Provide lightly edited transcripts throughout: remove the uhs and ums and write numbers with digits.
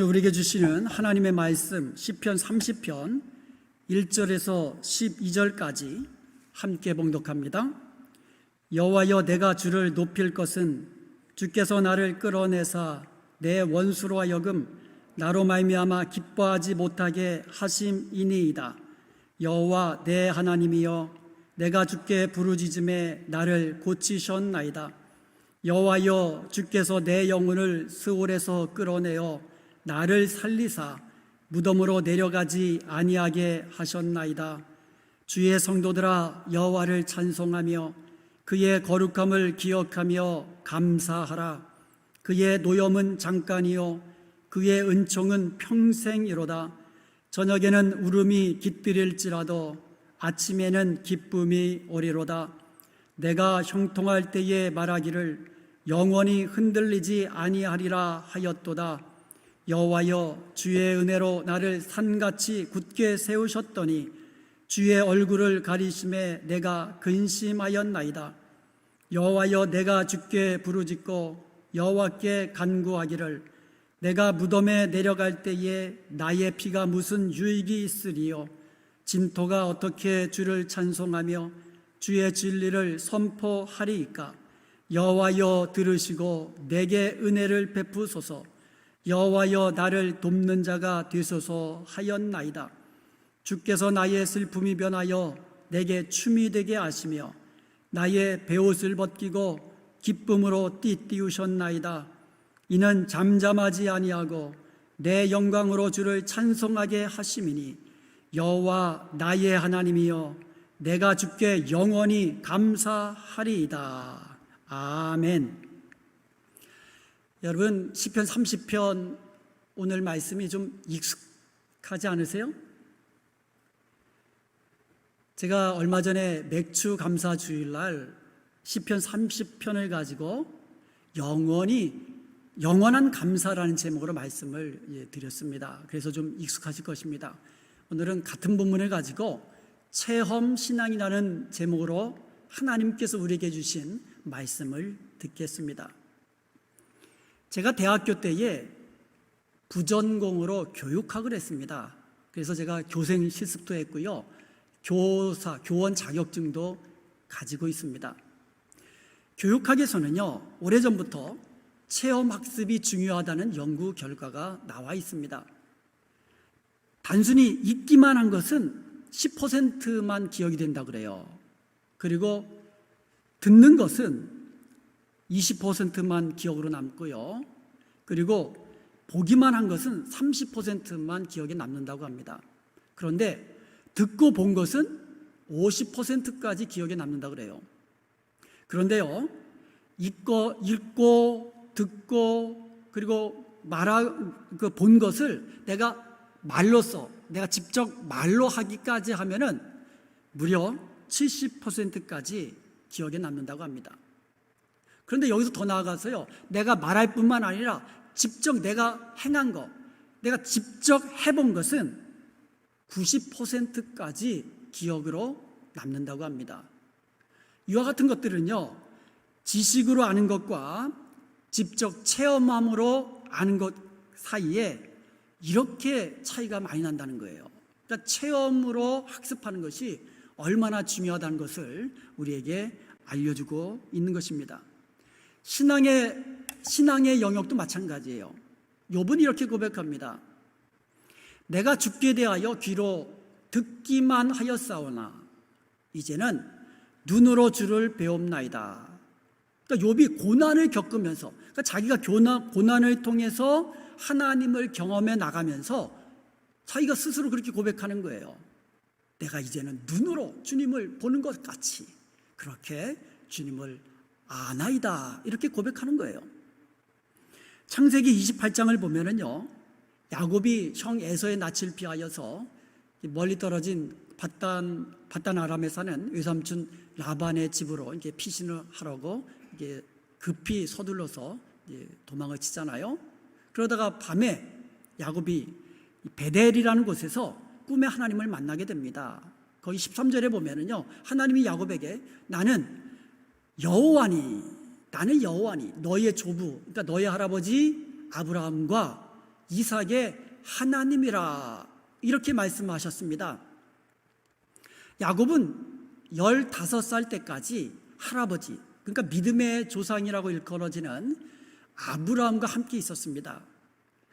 오늘 우리에게 주시는 하나님의 말씀 시편 30편 1절에서 12절까지 함께 봉독합니다. 여호와여, 내가 주를 높일 것은 주께서 나를 끌어내사 내 원수로 하여금 나로 말미암아 기뻐하지 못하게 하심이니이다. 여호와 내 하나님이여, 내가 주께 부르짖음에 나를 고치셨나이다. 여호와여, 주께서 내 영혼을 스올에서 끌어내어 나를 살리사 무덤으로 내려가지 아니하게 하셨나이다. 주의 성도들아, 여호와를 찬송하며 그의 거룩함을 기억하며 감사하라. 그의 노염은 잠깐이요 그의 은총은 평생이로다. 저녁에는 울음이 깃들일지라도 아침에는 기쁨이 오리로다. 내가 형통할 때에 말하기를 영원히 흔들리지 아니하리라 하였도다. 여호와여, 주의 은혜로 나를 산같이 굳게 세우셨더니 주의 얼굴을 가리심에 내가 근심하였나이다. 여호와여, 내가 주께 부르짖고 여호와께 간구하기를 내가 무덤에 내려갈 때에 나의 피가 무슨 유익이 있으리요. 진토가 어떻게 주를 찬송하며 주의 진리를 선포하리이까. 여호와여, 들으시고 내게 은혜를 베푸소서. 여호와여, 나를 돕는 자가 되소서 하였나이다. 주께서 나의 슬픔이 변하여 내게 춤이 되게 하시며 나의 베옷을 벗기고 기쁨으로 띠띠우셨나이다. 이는 잠잠하지 아니하고 내 영광으로 주를 찬송하게 하심이니 여호와 나의 하나님이여, 내가 주께 영원히 감사하리이다. 아멘. 여러분, 시편 30편 오늘 말씀이 좀 익숙하지 않으세요? 제가 얼마 전에 맥주 감사 주일날 시편 30편을 가지고 영원한 감사라는 제목으로 말씀을 드렸습니다. 그래서 좀 익숙하실 것입니다. 오늘은 같은 본문을 가지고 체험 신앙이라는 제목으로 하나님께서 우리에게 주신 말씀을 듣겠습니다. 제가 대학교 때에 부전공으로 교육학을 했습니다. 그래서 제가 교생 실습도 했고요, 교원 자격증도 가지고 있습니다. 교육학에서는요, 오래전부터 체험학습이 중요하다는 연구 결과가 나와 있습니다. 단순히 읽기만 한 것은 10%만 기억이 된다 그래요. 그리고 듣는 것은 20%만 기억으로 남고요. 그리고 보기만 한 것은 30%만 기억에 남는다고 합니다. 그런데 듣고 본 것은 50%까지 기억에 남는다고 그래요. 그런데요, 읽고 듣고 그리고 본 것을 내가 직접 말로 하기까지 하면은 무려 70%까지 기억에 남는다고 합니다. 그런데 여기서 더 나아가서요, 내가 말할 뿐만 아니라 직접 내가 행한 거, 내가 직접 해본 것은 90%까지 기억으로 남는다고 합니다. 이와 같은 것들은요, 지식으로 아는 것과 직접 체험함으로 아는 것 사이에 이렇게 차이가 많이 난다는 거예요. 그러니까 체험으로 학습하는 것이 얼마나 중요하다는 것을 우리에게 알려주고 있는 것입니다. 신앙의 영역도 마찬가지예요. 욥은 이렇게 고백합니다. 내가 주께 대하여 귀로 듣기만 하였사오나 이제는 눈으로 주를 배옵나이다. 그러니까 욥이 고난을 겪으면서, 그러니까 자기가 고난을 통해서 하나님을 경험해 나가면서 자기가 스스로 그렇게 고백하는 거예요. 내가 이제는 눈으로 주님을 보는 것 같이 그렇게 주님을 아나이다, 이렇게 고백하는 거예요. 창세기 28장을 보면은요, 야곱이 형 에서의 낯을 피하여서 멀리 떨어진 바단 아람에 사는 외삼촌 라반의 집으로 이렇게 피신을 하려고 이게 급히 서둘러서 도망을 치잖아요. 그러다가 밤에 야곱이 베델이라는 곳에서 꿈에 하나님을 만나게 됩니다. 거기 13절에 보면은요, 하나님이 야곱에게 나는 여호와니 너희의 조부, 그러니까 너희 할아버지 아브라함과 이삭의 하나님이라 이렇게 말씀하셨습니다. 야곱은 15살 때까지 할아버지, 그러니까 믿음의 조상이라고 일컬어지는 아브라함과 함께 있었습니다.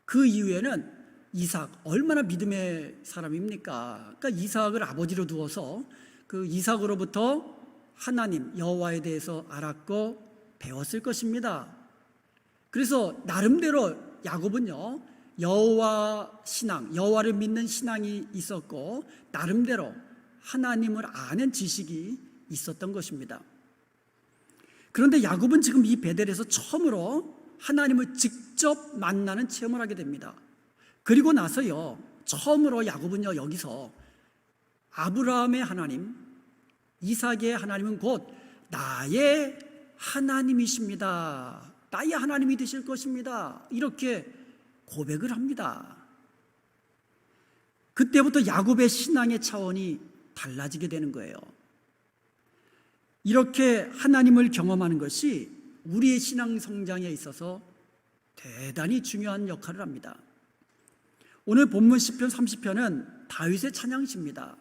그 이후에는 이삭, 얼마나 믿음의 사람입니까? 그러니까 이삭을 아버지로 두어서 그 이삭으로부터 하나님 여호와에 대해서 알았고 배웠을 것입니다. 그래서 나름대로 야곱은요, 여호와 신앙, 여호와를 믿는 신앙이 있었고 나름대로 하나님을 아는 지식이 있었던 것입니다. 그런데 야곱은 지금 이 베델에서 처음으로 하나님을 직접 만나는 체험을 하게 됩니다. 그리고 나서요, 처음으로 야곱은요, 여기서 아브라함의 하나님, 이삭의 하나님은 곧 나의 하나님이십니다. 나의 하나님이 되실 것입니다. 이렇게 고백을 합니다. 그때부터 야곱의 신앙의 차원이 달라지게 되는 거예요. 이렇게 하나님을 경험하는 것이 우리의 신앙 성장에 있어서 대단히 중요한 역할을 합니다. 오늘 본문 시편 30편은 다윗의 찬양시입니다.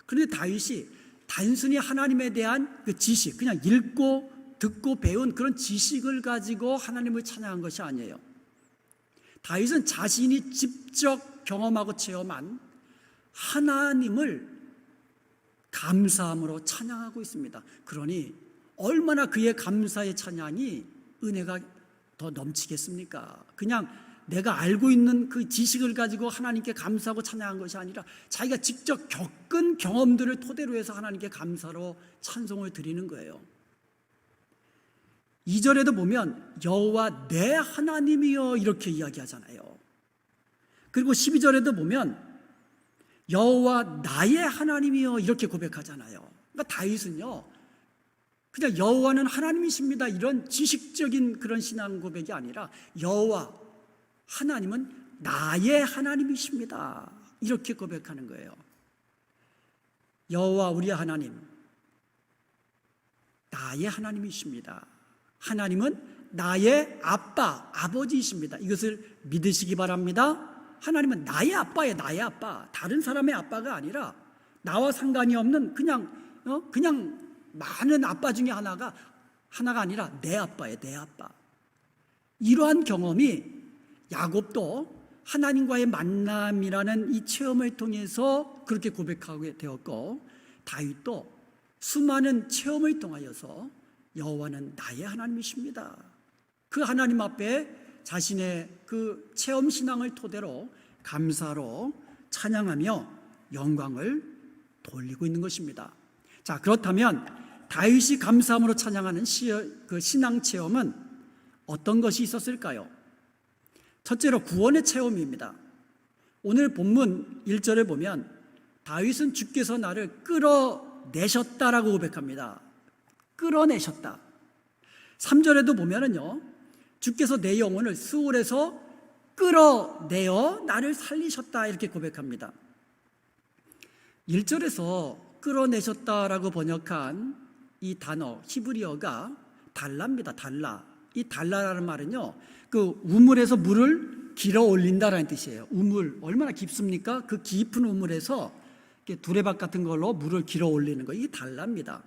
그런데 다윗이 단순히 하나님에 대한 그 지식, 그냥 읽고 듣고 배운 그런 지식을 가지고 하나님을 찬양한 것이 아니에요. 다윗은 자신이 직접 경험하고 체험한 하나님을 감사함으로 찬양하고 있습니다. 그러니 얼마나 그의 감사의 찬양이 은혜가 더 넘치겠습니까? 그냥 내가 알고 있는 그 지식을 가지고 하나님께 감사하고 찬양한 것이 아니라 자기가 직접 겪은 경험들을 토대로 해서 하나님께 감사로 찬송을 드리는 거예요. 2절에도 보면 여호와 내 하나님이여 이렇게 이야기하잖아요. 그리고 12절에도 보면 여호와 나의 하나님이여 이렇게 고백하잖아요. 그러니까 다윗은요, 그냥 여호와는 하나님이십니다 이런 지식적인 그런 신앙 고백이 아니라 여호와 하나님은 나의 하나님이십니다 이렇게 고백하는 거예요. 여호와 우리 하나님, 나의 하나님이십니다. 하나님은 나의 아빠, 아버지이십니다. 이것을 믿으시기 바랍니다. 하나님은 나의 아빠예요. 나의 아빠. 다른 사람의 아빠가 아니라 나와 상관이 없는 그냥 많은 아빠 중에 하나가 아니라 내 아빠예요. 내 아빠. 이러한 경험이 야곱도 하나님과의 만남이라는 이 체험을 통해서 그렇게 고백하게 되었고, 다윗도 수많은 체험을 통하여서 여호와는 나의 하나님이십니다. 그 하나님 앞에 자신의 그 체험 신앙을 토대로 감사로 찬양하며 영광을 돌리고 있는 것입니다. 자, 그렇다면 다윗이 감사함으로 찬양하는 그 신앙 체험은 어떤 것이 있었을까요? 첫째로 구원의 체험입니다. 오늘 본문 1절에 보면 다윗은 주께서 나를 끌어내셨다라고 고백합니다. 끌어내셨다. 3절에도 보면은요, 주께서 내 영혼을 스올에서 끌어내어 나를 살리셨다 이렇게 고백합니다. 1절에서 끌어내셨다라고 번역한 이 단어 히브리어가 달라입니다. 달라. 이 달라라는 말은요, 그 우물에서 물을 길어 올린다라는 뜻이에요. 우물 얼마나 깊습니까? 그 깊은 우물에서 두레박 같은 걸로 물을 길어 올리는 거, 이게 달라입니다.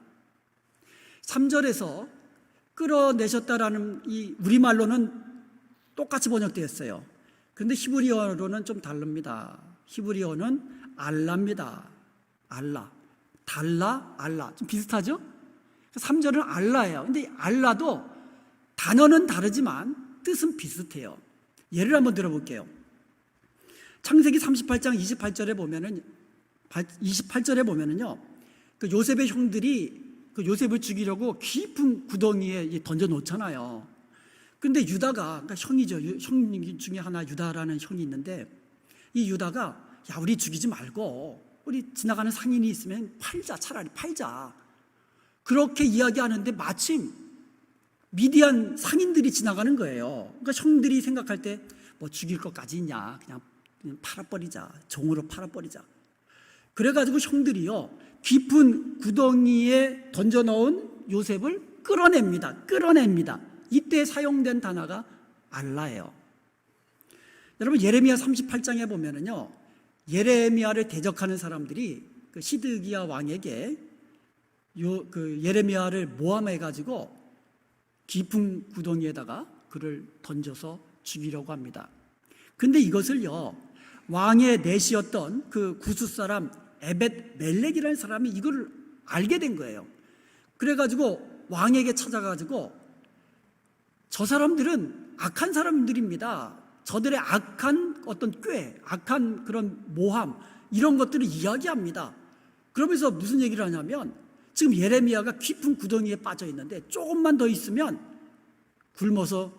3절에서 끌어내셨다라는 이 우리말로는 똑같이 번역되었어요. 그런데 히브리어로는 좀 다릅니다. 히브리어는 알라입니다. 알라. 달라, 알라. 좀 비슷하죠? 3절은 알라예요. 근데 알라도 단어는 다르지만 뜻은 비슷해요. 예를 한번 들어볼게요. 창세기 38장 28절에 보면은요, 그 요셉의 형들이 그 요셉을 죽이려고 깊은 구덩이에 던져 놓잖아요. 근데 유다가, 그러니까 형이죠. 형 중에 하나 유다라는 형이 있는데, 이 유다가 야, 우리 죽이지 말고 우리 지나가는 상인이 있으면 팔자, 차라리 팔자. 그렇게 이야기하는데 마침 미디안 상인들이 지나가는 거예요. 그러니까 형들이 생각할 때 뭐 죽일 것까지 있냐, 그냥 팔아버리자, 종으로 팔아버리자. 그래가지고 형들이요, 깊은 구덩이에 던져놓은 요셉을 끌어냅니다. 이때 사용된 단어가 알라예요. 여러분 예레미야 38장에 보면은요, 예레미야를 대적하는 사람들이 그 시드기야 왕에게 그 예레미야를 모함해 가지고 깊은 구덩이에다가 그를 던져서 죽이려고 합니다. 근데 이것을요, 왕의 내시였던 그 구스 사람 에벳 멜렉이라는 사람이 이걸 알게 된 거예요. 그래가지고 왕에게 찾아가지고 저 사람들은 악한 사람들입니다. 저들의 악한 어떤 꾀, 악한 그런 모함, 이런 것들을 이야기합니다. 그러면서 무슨 얘기를 하냐면, 지금 예레미야가 깊은 구덩이에 빠져 있는데 조금만 더 있으면 굶어서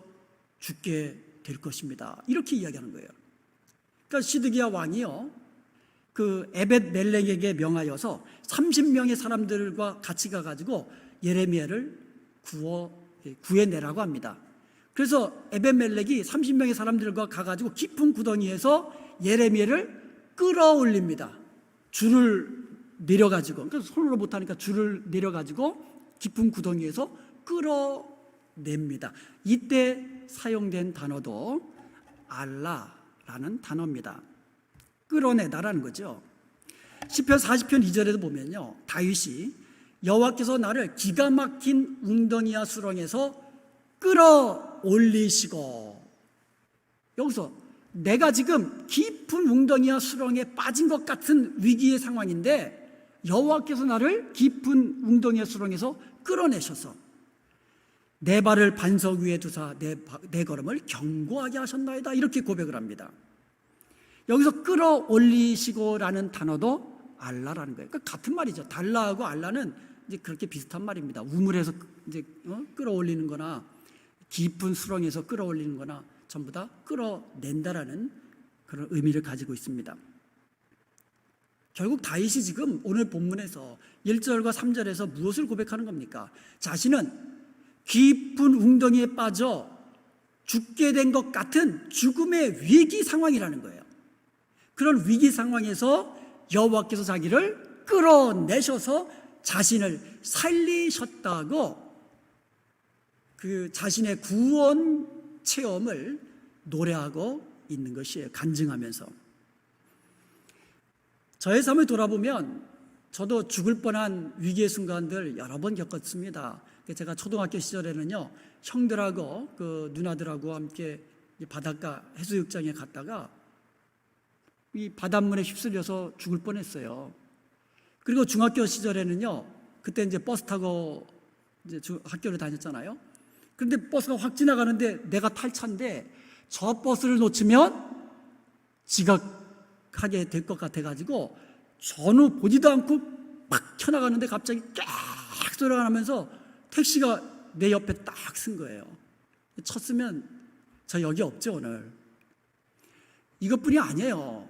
죽게 될 것입니다. 이렇게 이야기하는 거예요. 그러니까 시드기야 왕이요, 그 에벳 멜렉에게 명하여서 30명의 사람들과 같이 가가지고 예레미야를 구해내라고 합니다. 그래서 에벳 멜렉이 30명의 사람들과 가가지고 깊은 구덩이에서 예레미야를 끌어올립니다. 줄을 내려가지고, 그러니까 손으로 못하니까 줄을 내려가지고 깊은 구덩이에서 끌어냅니다. 이때 사용된 단어도 알라라는 단어입니다. 끌어내다라는 거죠. 시편 40편 2절에도 보면요, 다윗이 여호와께서 나를 기가 막힌 웅덩이와 수렁에서 끌어올리시고, 여기서 내가 지금 깊은 웅덩이와 수렁에 빠진 것 같은 위기의 상황인데 여호와께서 나를 깊은 웅덩이와 수렁에서 끌어내셔서 내 발을 반석 위에 두사 내 걸음을 견고하게 하셨나이다, 이렇게 고백을 합니다. 여기서 끌어올리시고라는 단어도 알라라는 거예요. 그러니까 같은 말이죠. 달라하고 알라는 이제 그렇게 비슷한 말입니다. 우물에서 이제 끌어올리는 거나 깊은 수렁에서 끌어올리는 거나 전부 다 끌어낸다라는 그런 의미를 가지고 있습니다. 결국 다윗이 지금 오늘 본문에서 1절과 3절에서 무엇을 고백하는 겁니까? 자신은 깊은 웅덩이에 빠져 죽게 된 것 같은 죽음의 위기 상황이라는 거예요. 그런 위기 상황에서 여호와께서 자기를 끌어내셔서 자신을 살리셨다고 그 자신의 구원 체험을 노래하고 있는 것이에요. 간증하면서. 저의 삶을 돌아보면 저도 죽을 뻔한 위기의 순간들 여러 번 겪었습니다. 제가 초등학교 시절에는요, 형들하고 그 누나들하고 함께 바닷가 해수욕장에 갔다가 이 바닷물에 휩쓸려서 죽을 뻔했어요. 그리고 중학교 시절에는요, 그때 이제 버스 타고 이제 학교를 다녔잖아요. 그런데 버스가 확 지나가는데 내가 탈 차인데 저 버스를 놓치면 지각하게 될 것 같아가지고 전후 보지도 않고 막 켜나가는데 갑자기 쫙 소리가 나면서 택시가 내 옆에 딱 쓴 거예요. 쳤으면 저 여기 없죠 오늘. 이것뿐이 아니에요.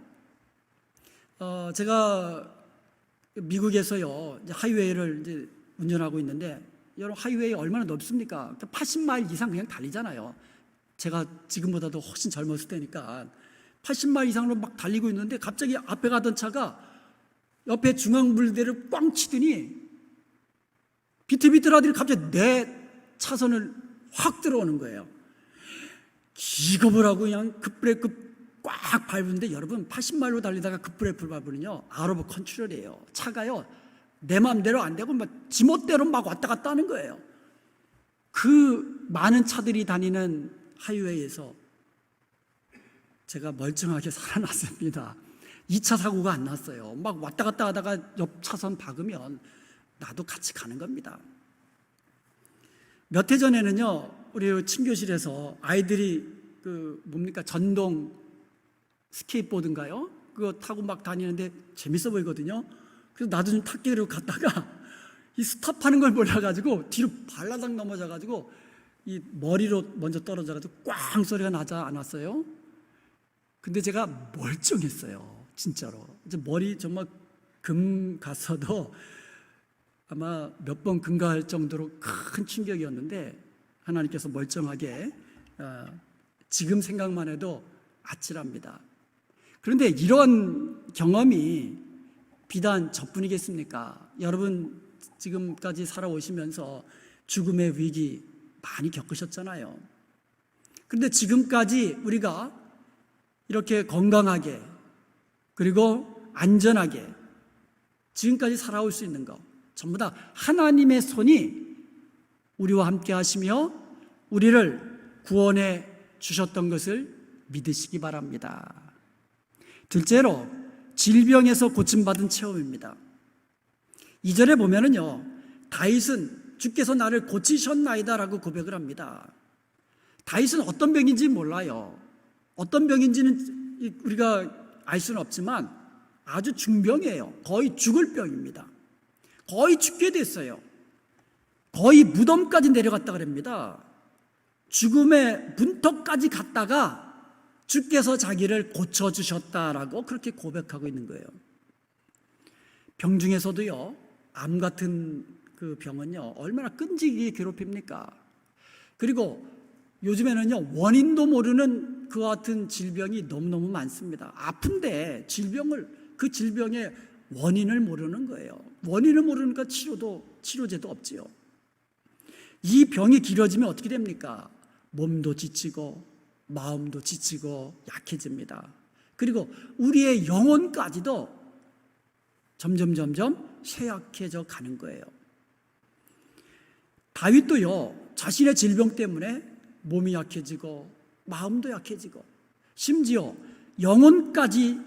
제가 미국에서요, 이제 하이웨이를 이제 운전하고 있는데, 여러분 하이웨이 얼마나 넓습니까? 80마일 이상 그냥 달리잖아요. 제가 지금보다도 훨씬 젊었을 때니까 80마일 이상으로 막 달리고 있는데 갑자기 앞에 가던 차가 옆에 중앙불대를 꽝 치더니 비틀비틀하더니 갑자기 내 차선을 확 들어오는 거예요. 기겁을 하고 그냥 급브레이크 꽉 밟는데, 여러분 80마일로 달리다가 급브레이크를 밟으면요 아웃 오브 컨트롤이에요. 차가요 내 마음대로 안 되고 막 지멋대로 막 왔다 갔다 하는 거예요. 그 많은 차들이 다니는 하이웨이에서 제가 멀쩡하게 살아났습니다. 2차 사고가 안 났어요. 막 왔다 갔다 하다가 옆 차선 박으면 나도 같이 가는 겁니다. 몇 해 전에는요, 우리 친교실에서 아이들이 그 뭡니까 전동 스케이트보드인가요? 그거 타고 막 다니는데 재밌어 보이거든요. 그래서 나도 좀 탈게 그러고 갔다가 이 스탑하는 걸 몰라가지고 뒤로 발라당 넘어져가지고 이 머리로 먼저 떨어져가지고 꽝 소리가 나지 않았어요? 근데 제가 멀쩡했어요. 진짜로. 이제 머리 정말 금 갔어도 아마 몇 번 금갈 정도로 큰 충격이었는데 하나님께서 멀쩡하게, 지금 생각만 해도 아찔합니다. 그런데 이런 경험이 비단 저뿐이겠습니까? 여러분 지금까지 살아오시면서 죽음의 위기 많이 겪으셨잖아요. 그런데 지금까지 우리가 이렇게 건강하게 그리고 안전하게 지금까지 살아올 수 있는 것 전부 다 하나님의 손이 우리와 함께 하시며 우리를 구원해 주셨던 것을 믿으시기 바랍니다. 둘째로 질병에서 고침받은 체험입니다. 2절에 보면은요, 다윗은 주께서 나를 고치셨나이다 라고 고백을 합니다. 다윗은 어떤 병인지 몰라요. 어떤 병인지는 우리가 알 수는 없지만 아주 중병이에요. 거의 죽을 병입니다. 거의 죽게 됐어요. 거의 무덤까지 내려갔다 그럽니다. 죽음의 문턱까지 갔다가 주께서 자기를 고쳐주셨다라고 그렇게 고백하고 있는 거예요. 병 중에서도요, 암 같은 그 병은요, 얼마나 끈질기게 괴롭힙니까? 그리고 요즘에는요, 원인도 모르는 그와 같은 질병이 너무너무 많습니다. 아픈데 그 질병의 원인을 모르는 거예요. 원인을 모르니까 치료제도 없지요. 이 병이 길어지면 어떻게 됩니까? 몸도 지치고 마음도 지치고 약해집니다. 그리고 우리의 영혼까지도 점점 쇠약해져 가는 거예요. 다윗도요, 자신의 질병 때문에 몸이 약해지고 마음도 약해지고 심지어 영혼까지,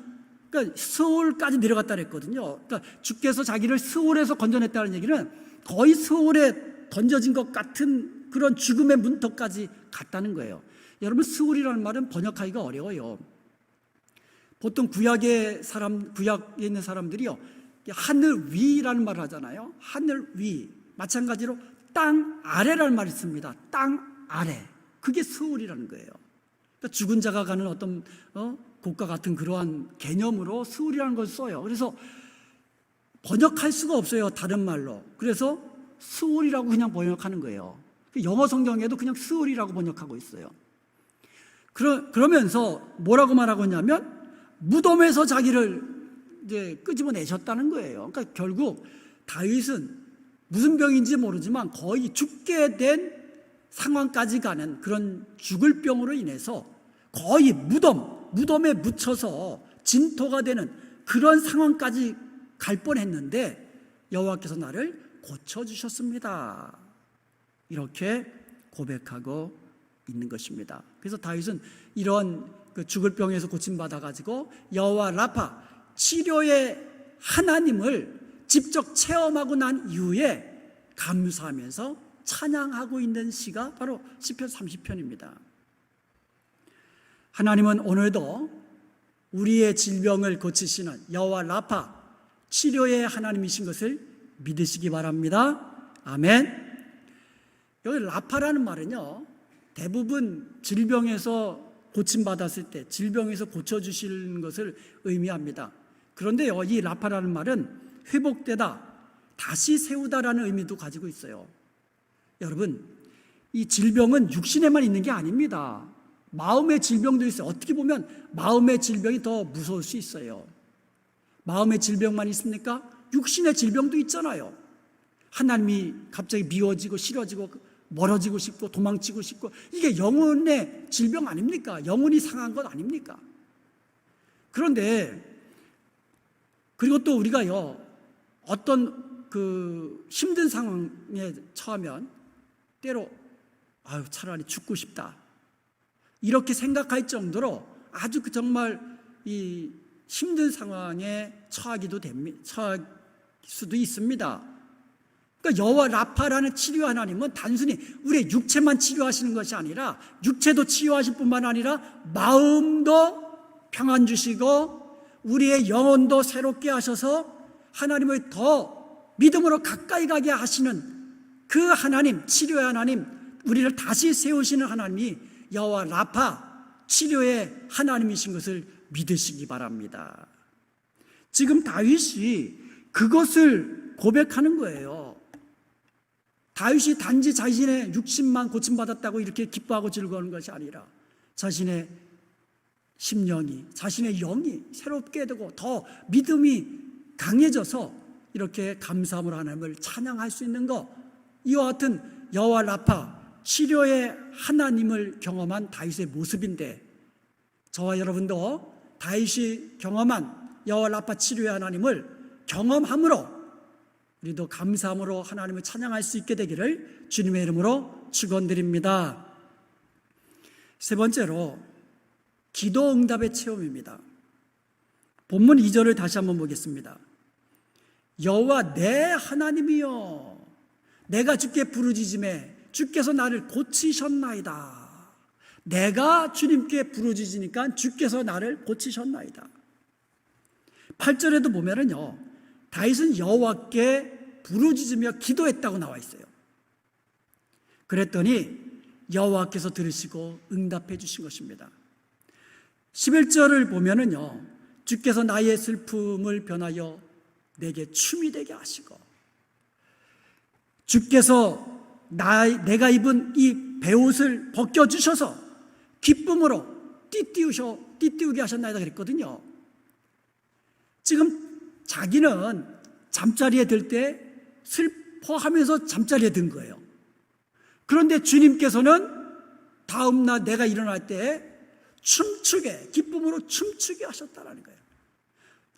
그러니까 스올까지 내려갔다 그랬거든요. 그러니까 주께서 자기를 스올에서 건져냈다는 얘기는 거의 스올에 던져진 것 같은 그런 죽음의 문턱까지 갔다는 거예요. 여러분, 스올이라는 말은 번역하기가 어려워요. 보통 구약에 있는 사람들이요, 하늘 위라는 말을 하잖아요. 하늘 위. 마찬가지로 땅 아래라는 말이 있습니다. 땅 아래. 그게 스올이라는 거예요. 그러니까 죽은 자가 가는 어떤 곳과 같은 그러한 개념으로 스올이라는 걸 써요. 그래서 번역할 수가 없어요, 다른 말로. 그래서 스올이라고 그냥 번역하는 거예요. 영어 성경에도 그냥 스올이라고 번역하고 있어요. 그러면서 뭐라고 말하고 있냐면 무덤에서 자기를 이제 끄집어내셨다는 거예요. 그러니까 결국 다윗은 무슨 병인지 모르지만 거의 죽게 된 상황까지 가는 그런 죽을 병으로 인해서 거의 무덤에 묻혀서 진토가 되는 그런 상황까지 갈 뻔했는데 여호와께서 나를 고쳐주셨습니다. 이렇게 고백하고 있는 것입니다. 그래서 다윗은 이런 그 죽을 병에서 고침받아가지고 여호와 라파, 치료의 하나님을 직접 체험하고 난 이후에 감사하면서 찬양하고 있는 시가 바로 시편 30편입니다. 하나님은 오늘도 우리의 질병을 고치시는 여호와 라파, 치료의 하나님이신 것을 믿으시기 바랍니다. 아멘. 여기 라파라는 말은요, 대부분 질병에서 고침받았을 때 질병에서 고쳐주시는 것을 의미합니다. 그런데요, 이 라파라는 말은 회복되다, 다시 세우다라는 의미도 가지고 있어요. 여러분, 이 질병은 육신에만 있는 게 아닙니다. 마음의 질병도 있어요. 어떻게 보면 마음의 질병이 더 무서울 수 있어요. 마음의 질병만 있습니까? 육신의 질병도 있잖아요. 하나님이 갑자기 미워지고 싫어지고 멀어지고 싶고 도망치고 싶고, 이게 영혼의 질병 아닙니까? 영혼이 상한 것 아닙니까? 그런데 그리고 또 우리가요, 어떤 그 힘든 상황에 처하면 때로 차라리 죽고 싶다 이렇게 생각할 정도로 아주 정말 이 힘든 상황에 처할 수도 있습니다. 그러니까 여호와 라파라는 치료 하나님은 단순히 우리의 육체만 치료하시는 것이 아니라 육체도 치유하실 뿐만 아니라 마음도 평안 주시고 우리의 영혼도 새롭게 하셔서 하나님을 더 믿음으로 가까이 가게 하시는 그 하나님, 치료의 하나님, 우리를 다시 세우시는 하나님이 여호와 라파, 치료의 하나님이신 것을 믿으시기 바랍니다. 지금 다윗이 그것을 고백하는 거예요. 다윗이 단지 자신의 육신만 고침받았다고 이렇게 기뻐하고 즐거워하는 것이 아니라 자신의 심령이, 자신의 영이 새롭게 되고 더 믿음이 강해져서 이렇게 감사함으로 하나님을 찬양할 수 있는 것, 이와 같은 여호와 라파, 치료의 하나님을 경험한 다윗의 모습인데, 저와 여러분도 다윗이 경험한 여호와 라파 치료의 하나님을 경험함으로 우리도 감사함으로 하나님을 찬양할 수 있게 되기를 주님의 이름으로 축원드립니다. 세 번째로 기도 응답의 체험입니다. 본문 2절을 다시 한번 보겠습니다. 여호와 내 하나님이여 내가 주께 부르짖음에 주께서 나를 고치셨나이다. 내가 주님께 부르짖으니까 주께서 나를 고치셨나이다. 8절에도 보면은요, 다윗은 여호와께 부르짖으며 기도했다고 나와 있어요. 그랬더니 여호와께서 들으시고 응답해 주신 것입니다. 11절을 보면은요, 주께서 나의 슬픔을 변하여 내게 춤이 되게 하시고 주께서 내가 입은 이 베옷을 벗겨주셔서 기쁨으로 띠띠우게 하셨나이다 그랬거든요. 지금 자기는 잠자리에 들 때 슬퍼하면서 잠자리에 든 거예요. 그런데 주님께서는 다음날 내가 일어날 때 기쁨으로 춤추게 하셨다는 거예요.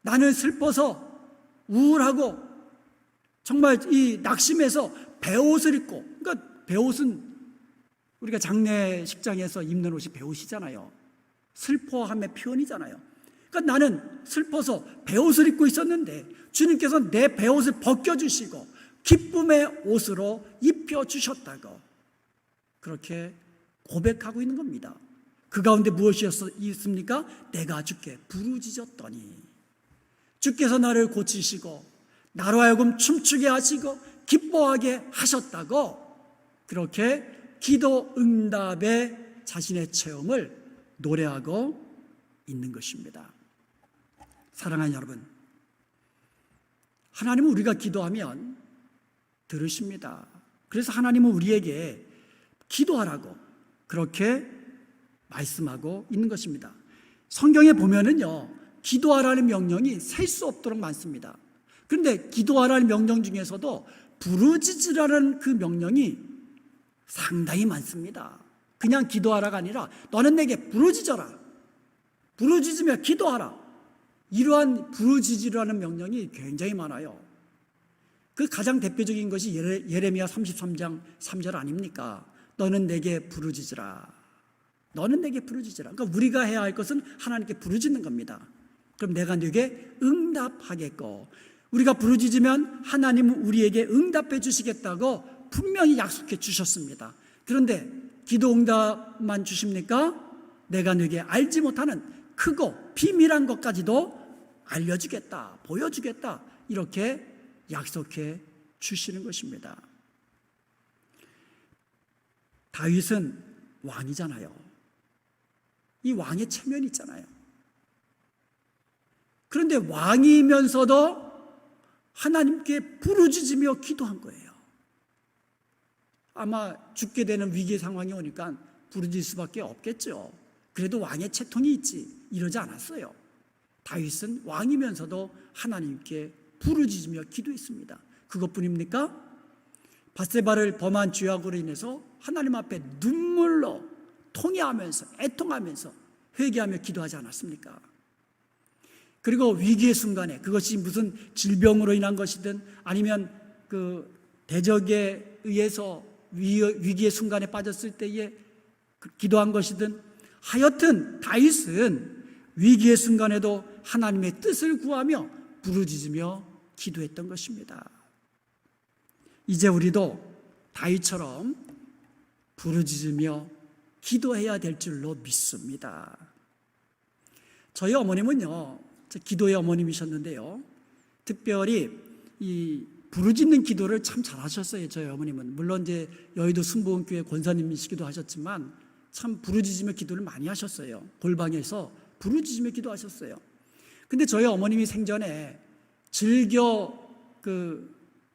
나는 슬퍼서 우울하고 정말 이 낙심해서 베옷을 입고, 그러니까 베옷은 우리가 장례식장에서 입는 옷이 베옷이잖아요. 슬퍼함의 표현이잖아요. 그러니까 나는 슬퍼서 베옷을 입고 있었는데 주님께서 내 베옷을 벗겨주시고 기쁨의 옷으로 입혀주셨다고 그렇게 고백하고 있는 겁니다. 그 가운데 무엇이 있습니까? 내가 주께 부르짖었더니 주께서 나를 고치시고 나로 하여금 춤추게 하시고 기뻐하게 하셨다고 그렇게 기도 응답의 자신의 체험을 노래하고 있는 것입니다. 사랑하는 여러분, 하나님은 우리가 기도하면 들으십니다. 그래서 하나님은 우리에게 기도하라고 그렇게 말씀하고 있는 것입니다. 성경에 보면은요, 기도하라는 명령이 셀 수 없도록 많습니다. 그런데 기도하라는 명령 중에서도 부르짖으라는 그 명령이 상당히 많습니다. 그냥 기도하라가 아니라 너는 내게 부르짖어라. 부르짖으며 기도하라. 이러한 부르짖으라는 명령이 굉장히 많아요. 그 가장 대표적인 것이 예레미야 33장 3절 아닙니까? 너는 내게 부르짖으라. 너는 내게 부르짖으라. 그러니까 우리가 해야 할 것은 하나님께 부르짖는 겁니다. 그럼 내가 네게 응답하겠고, 우리가 부르짖으면 하나님은 우리에게 응답해 주시겠다고 분명히 약속해 주셨습니다. 그런데 기도 응답만 주십니까? 내가 네게 알지 못하는 크고 비밀한 것까지도 알려주겠다, 보여주겠다, 이렇게 약속해 주시는 것입니다. 다윗은 왕이잖아요. 이 왕의 체면이 있잖아요. 그런데 왕이면서도 하나님께 부르짖으며 기도한 거예요. 아마 죽게 되는 위기의 상황이 오니까 부르짖을 수밖에 없겠죠. 그래도 왕의 채통이 있지 이러지 않았어요. 다윗은 왕이면서도 하나님께 부르짖으며 기도했습니다. 그것뿐입니까? 밧세바를 범한 죄악으로 인해서 하나님 앞에 눈물로 통회하면서 애통하면서 회개하며 기도하지 않았습니까? 그리고 위기의 순간에 그것이 무슨 질병으로 인한 것이든 아니면 그 대적에 의해서 위기의 순간에 빠졌을 때에 기도한 것이든 하여튼 다윗은 위기의 순간에도 하나님의 뜻을 구하며 부르짖으며 기도했던 것입니다. 이제 우리도 다윗처럼 부르짖으며 기도해야 될 줄로 믿습니다. 저희 어머님은요, 기도의 어머님이셨는데요, 특별히 이 부르짖는 기도를 참 잘하셨어요. 저희 어머님은 물론 이제 여의도 순복음교회 권사님이시기도 하셨지만 참 부르짖으며 기도를 많이 하셨어요. 골방에서 부르짖으며 기도하셨어요. 근데 저희 어머님이 생전에 즐겨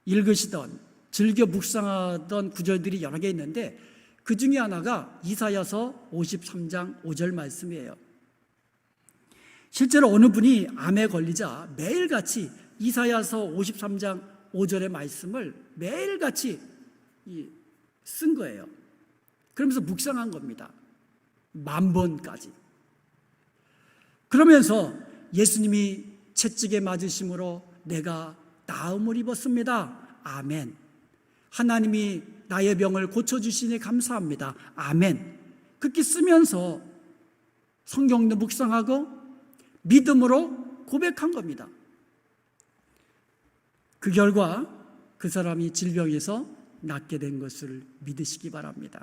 읽으시던, 즐겨 묵상하던 구절들이 여러 개 있는데 그 중에 하나가 이사야서 53장 5절 말씀이에요. 실제로 어느 분이 암에 걸리자 매일같이 이사야서 53장 5절의 말씀을 매일같이 쓴 거예요. 그러면서 묵상한 겁니다. 10,000번까지. 그러면서 예수님이 채찍에 맞으심으로 내가 나음을 입었습니다. 아멘. 하나님이 나의 병을 고쳐주시니 감사합니다. 아멘. 그렇게 쓰면서 성경도 묵상하고 믿음으로 고백한 겁니다. 그 결과 그 사람이 질병에서 낫게 된 것을 믿으시기 바랍니다.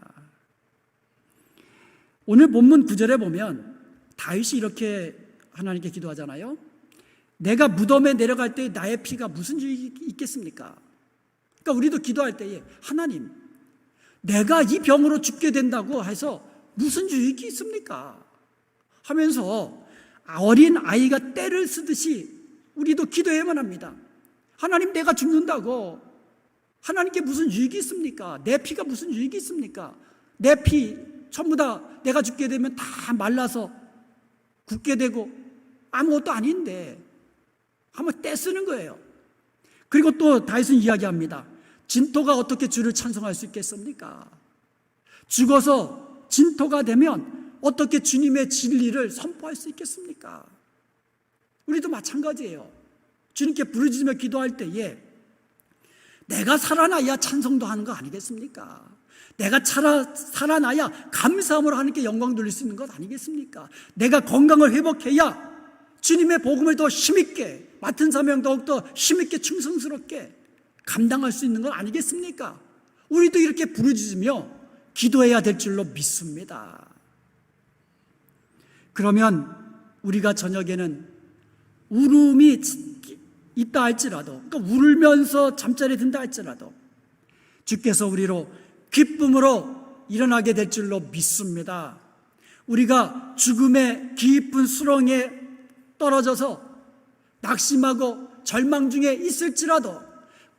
오늘 본문 9절에 보면 다윗이 이렇게 하나님께 기도하잖아요. 내가 무덤에 내려갈 때 나의 피가 무슨 유익이 있겠습니까? 그러니까 우리도 기도할 때에 하나님, 내가 이 병으로 죽게 된다고 해서 무슨 유익이 있습니까? 하면서 어린 아이가 떼를 쓰듯이 우리도 기도해야만 합니다. 하나님, 내가 죽는다고 하나님께 무슨 유익이 있습니까? 내 피가 무슨 유익이 있습니까? 내 피 전부 다 내가 죽게 되면 다 말라서 굳게 되고 아무것도 아닌데 한번 떼쓰는 거예요. 그리고 또 다윗은 이야기합니다. 진토가 어떻게 주를 찬송할 수 있겠습니까? 죽어서 진토가 되면 어떻게 주님의 진리를 선포할 수 있겠습니까? 우리도 마찬가지예요. 주님께 부르짖으며 기도할 때에 내가 살아나야 찬송도 하는 거 아니겠습니까? 내가 살아나야 감사함으로 하나님께 영광 돌릴 수 있는 것 아니겠습니까? 내가 건강을 회복해야 주님의 복음을 더 힘있게, 맡은 사명 더욱더 힘있게 충성스럽게 감당할 수 있는 것 아니겠습니까? 우리도 이렇게 부르짖으며 기도해야 될 줄로 믿습니다. 그러면 우리가 저녁에는 울음이 있다 할지라도, 그러니까 울면서 잠자리에 든다 할지라도 주께서 우리로 기쁨으로 일어나게 될 줄로 믿습니다. 우리가 죽음의 깊은 수렁에 떨어져서 낙심하고 절망 중에 있을지라도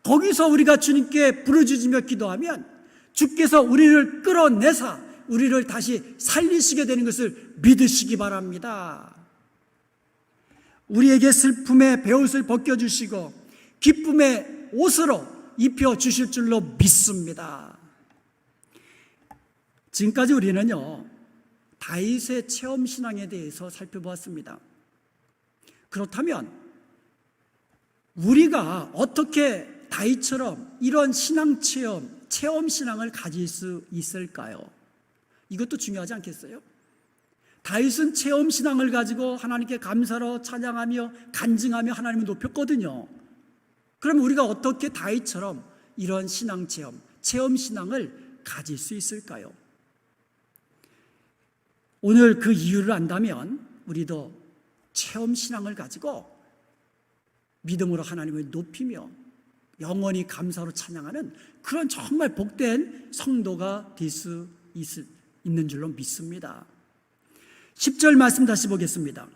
거기서 우리가 주님께 부르짖으며 기도하면 주께서 우리를 끌어내사 우리를 다시 살리시게 되는 것을 믿으시기 바랍니다. 우리에게 슬픔의 베옷을 벗겨주시고 기쁨의 옷으로 입혀주실 줄로 믿습니다. 지금까지 우리는요, 다윗의 체험신앙에 대해서 살펴보았습니다. 그렇다면 우리가 어떻게 다윗처럼 이런 체험신앙을 가질 수 있을까요? 이것도 중요하지 않겠어요? 다윗은 체험신앙을 가지고 하나님께 감사로 찬양하며 간증하며 하나님을 높였거든요. 그럼 우리가 어떻게 다윗처럼 이런 체험신앙을 가질 수 있을까요? 오늘 그 이유를 안다면 우리도 체험신앙을 가지고 믿음으로 하나님을 높이며 영원히 감사로 찬양하는 그런 정말 복된 성도가 될 수 있는 줄로 믿습니다. 10절 말씀 다시 보겠습니다.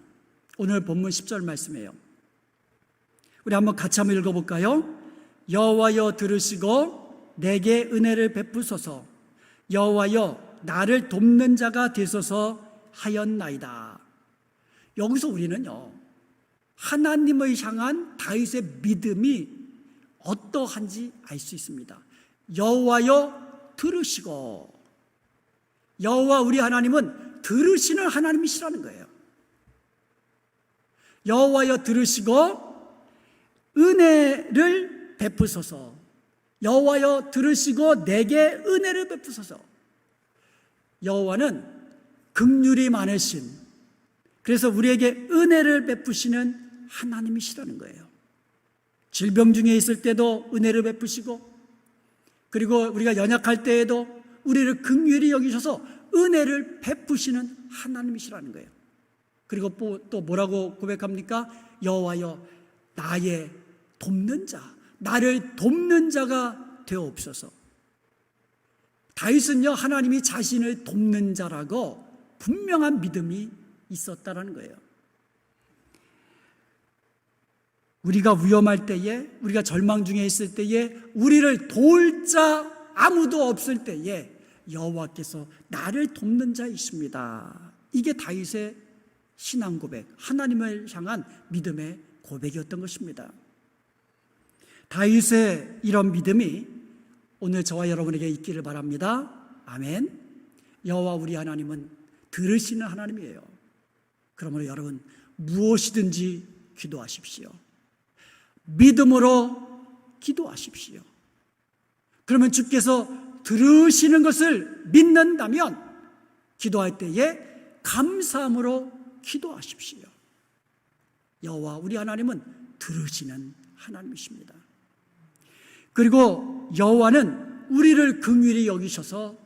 오늘 본문 10절 말씀이에요. 우리 한번 같이 한번 읽어볼까요? 여호와여 들으시고 내게 은혜를 베푸소서. 여호와여 나를 돕는 자가 되소서 하였나이다. 여기서 우리는요, 하나님을 향한 다윗의 믿음이 어떠한지 알 수 있습니다. 여호와여 들으시고, 여호와 우리 하나님은 들으시는 하나님이시라는 거예요. 여호와여 들으시고 은혜를 베푸소서. 여호와여 들으시고 내게 은혜를 베푸소서. 여호와는 긍휼이 많으신, 그래서 우리에게 은혜를 베푸시는 하나님이시라는 거예요. 질병 중에 있을 때도 은혜를 베푸시고, 그리고 우리가 연약할 때에도 우리를 긍휼히 여기셔서 은혜를 베푸시는 하나님이시라는 거예요. 그리고 또 뭐라고 고백합니까? 여호와여 나의 돕는 자, 나를 돕는 자가 되옵소서. 다윗은요, 하나님이 자신을 돕는 자라고 분명한 믿음이 있었다라는 거예요. 우리가 위험할 때에, 우리가 절망 중에 있을 때에, 우리를 도울 자 아무도 없을 때에 여호와께서 나를 돕는 자이십니다. 이게 다윗의 신앙 고백, 하나님을 향한 믿음의 고백이었던 것입니다. 다윗의 이런 믿음이 오늘 저와 여러분에게 있기를 바랍니다. 아멘. 여호와 우리 하나님은 들으시는 하나님이에요. 그러므로 여러분 무엇이든지 기도하십시오. 믿음으로 기도하십시오. 그러면 주께서 들으시는 것을 믿는다면 기도할 때에 감사함으로 기도하십시오. 여호와 우리 하나님은 들으시는 하나님이십니다. 그리고 여호와는 우리를 긍휼히 여기셔서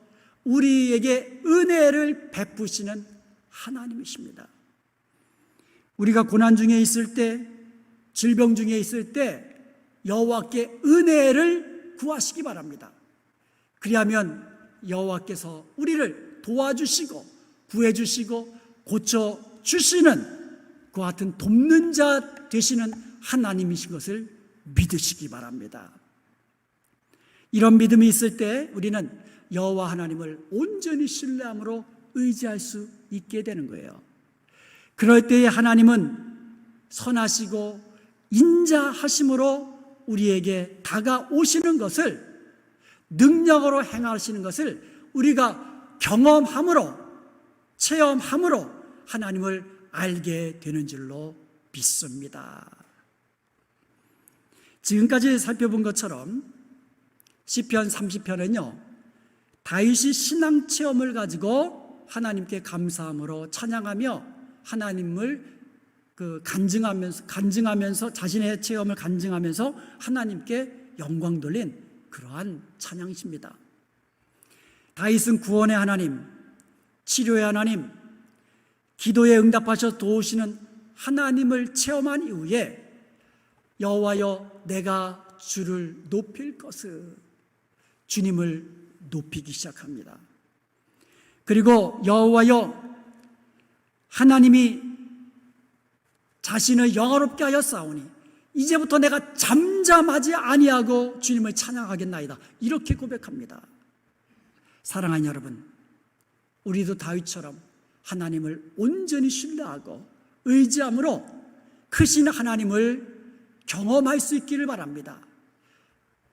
우리에게 은혜를 베푸시는 하나님이십니다. 우리가 고난 중에 있을 때, 질병 중에 있을 때 여호와께 은혜를 구하시기 바랍니다. 그리하면 여호와께서 우리를 도와주시고 구해주시고 고쳐주시는 그와 같은 돕는 자 되시는 하나님이신 것을 믿으시기 바랍니다. 이런 믿음이 있을 때 우리는 여호와 하나님을 온전히 신뢰함으로 의지할 수 있게 되는 거예요. 그럴 때에 하나님은 선하시고 인자하심으로 우리에게 다가오시는 것을, 능력으로 행하시는 것을 우리가 경험함으로, 체험함으로 하나님을 알게 되는 줄로 믿습니다. 지금까지 살펴본 것처럼 시편 30편은요 다윗이 신앙 체험을 가지고 하나님께 감사함으로 찬양하며 하나님을 간증하면서 자신의 체험을 간증하면서 하나님께 영광 돌린 그러한 찬양이십니다. 다윗은 구원의 하나님, 치료의 하나님, 기도에 응답하셔 도우시는 하나님을 체험한 이후에 여호와여 내가 주를 높일 것을, 주님을 높이기 시작합니다. 그리고 여호와여 하나님이 자신을 영화롭게 하여 싸우니 이제부터 내가 잠잠하지 아니하고 주님을 찬양하겠나이다, 이렇게 고백합니다. 사랑하는 여러분, 우리도 다윗처럼 하나님을 온전히 신뢰하고 의지함으로 크신 하나님을 경험할 수 있기를 바랍니다.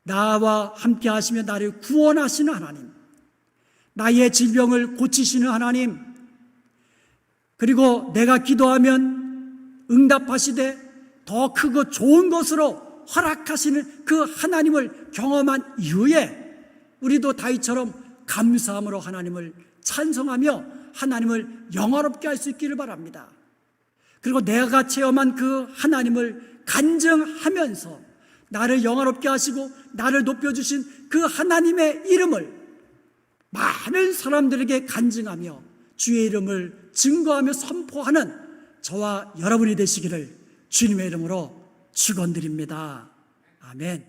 나와 함께 하시며 나를 구원하시는 하나님, 나의 질병을 고치시는 하나님, 그리고 내가 기도하면 응답하시되 더 크고 좋은 것으로 허락하시는 그 하나님을 경험한 이후에 우리도 다윗처럼 감사함으로 하나님을 찬송하며 하나님을 영화롭게 할 수 있기를 바랍니다. 그리고 내가 체험한 그 하나님을 간증하면서 나를 영화롭게 하시고 나를 높여주신 그 하나님의 이름을 많은 사람들에게 간증하며 주의 이름을 증거하며 선포하는 저와 여러분이 되시기를 주님의 이름으로 축원드립니다. 아멘.